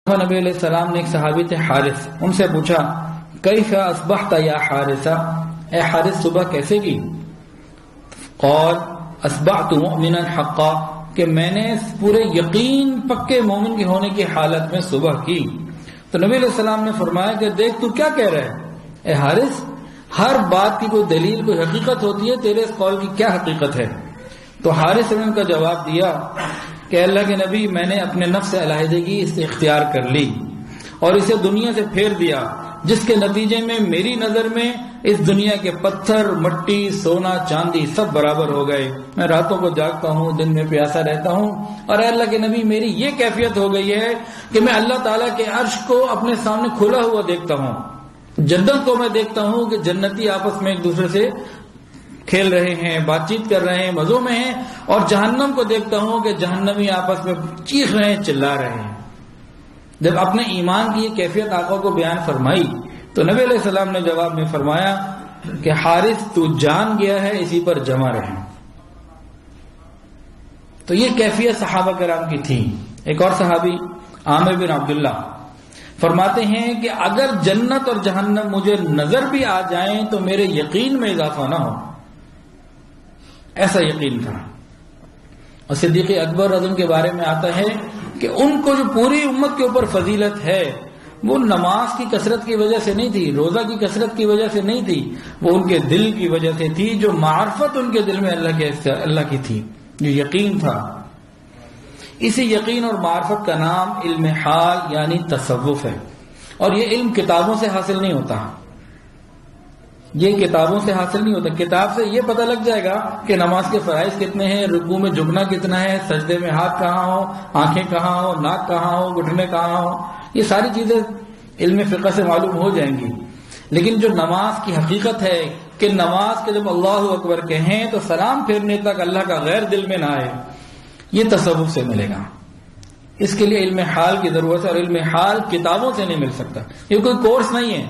نبی علیہ السلام نے ایک صحابی تھے حارث، ان سے پوچھا کیف اصبحت یا حارثہ، اے حارث صبح کیسے کی؟ قال اصبحت مؤمنا حقا، کہ میں نے پورے یقین پکے مومن کے ہونے کی حالت میں صبح کی۔ تو نبی علیہ السلام نے فرمایا کہ دیکھ تو کیا کہہ رہا ہے اے حارث، ہر بات کی کوئی دلیل کوئی حقیقت ہوتی ہے، تیرے اس قول کی کیا حقیقت ہے؟ تو حارث نے ان کا جواب دیا کہ اللہ کے نبی، میں نے اپنے نفس سے علیحدگی اس سے اختیار کر لی اور اسے دنیا سے پھیر دیا، جس کے نتیجے میں میری نظر میں اس دنیا کے پتھر، مٹی، سونا، چاندی سب برابر ہو گئے۔ میں راتوں کو جاگتا ہوں، دن میں پیاسا رہتا ہوں، اور اے اللہ کے نبی میری یہ کیفیت ہو گئی ہے کہ میں اللہ تعالیٰ کے عرش کو اپنے سامنے کھلا ہوا دیکھتا ہوں، جنت کو میں دیکھتا ہوں کہ جنتی آپس میں ایک دوسرے سے کھیل رہے ہیں، بات چیت کر رہے ہیں، مزوں میں ہیں، اور جہنم کو دیکھتا ہوں کہ جہنمی آپس میں چیخ رہے ہیں، چلا رہے ہیں۔ جب اپنے ایمان کی یہ کیفیت آقا کو بیان فرمائی تو نبی علیہ السلام نے جواب میں فرمایا کہ حارث تو جان گیا ہے، اسی پر جمع رہے۔ تو یہ کیفیت صحابہ کرام کی تھی۔ ایک اور صحابی عامر بن عبداللہ فرماتے ہیں کہ اگر جنت اور جہنم مجھے نظر بھی آ جائیں تو میرے یقین میں اضافہ نہ ہو، ایسا یقین تھا۔ اور صدیق اکبر رضی اللہ عنہ کے بارے میں آتا ہے کہ ان کو جو پوری امت کے اوپر فضیلت ہے وہ نماز کی کثرت کی وجہ سے نہیں تھی، روزہ کی کثرت کی وجہ سے نہیں تھی، وہ ان کے دل کی وجہ سے تھی، جو معرفت ان کے دل میں اللہ کی تھی، جو یقین تھا۔ اسی یقین اور معرفت کا نام علم حال یعنی تصوف ہے، اور یہ علم کتابوں سے حاصل نہیں ہوتا، یہ کتابوں سے حاصل نہیں ہوتا۔ کتاب سے یہ پتہ لگ جائے گا کہ نماز کے فرائض کتنے ہیں، رکوع میں جھکنا کتنا ہے، سجدے میں ہاتھ کہاں ہو، آنکھیں کہاں ہو، ناک کہاں ہو، گھٹنے کہاں ہو، یہ ساری چیزیں علم فقہ سے معلوم ہو جائیں گی۔ لیکن جو نماز کی حقیقت ہے کہ نماز کے جب اللہ اکبر کہیں تو سلام پھیرنے تک اللہ کا غیر دل میں نہ آئے، یہ تصوف سے ملے گا۔ اس کے لیے علم حال کی ضرورت ہے، اور علم حال کتابوں سے نہیں مل سکتا، یہ کوئی کورس نہیں ہے۔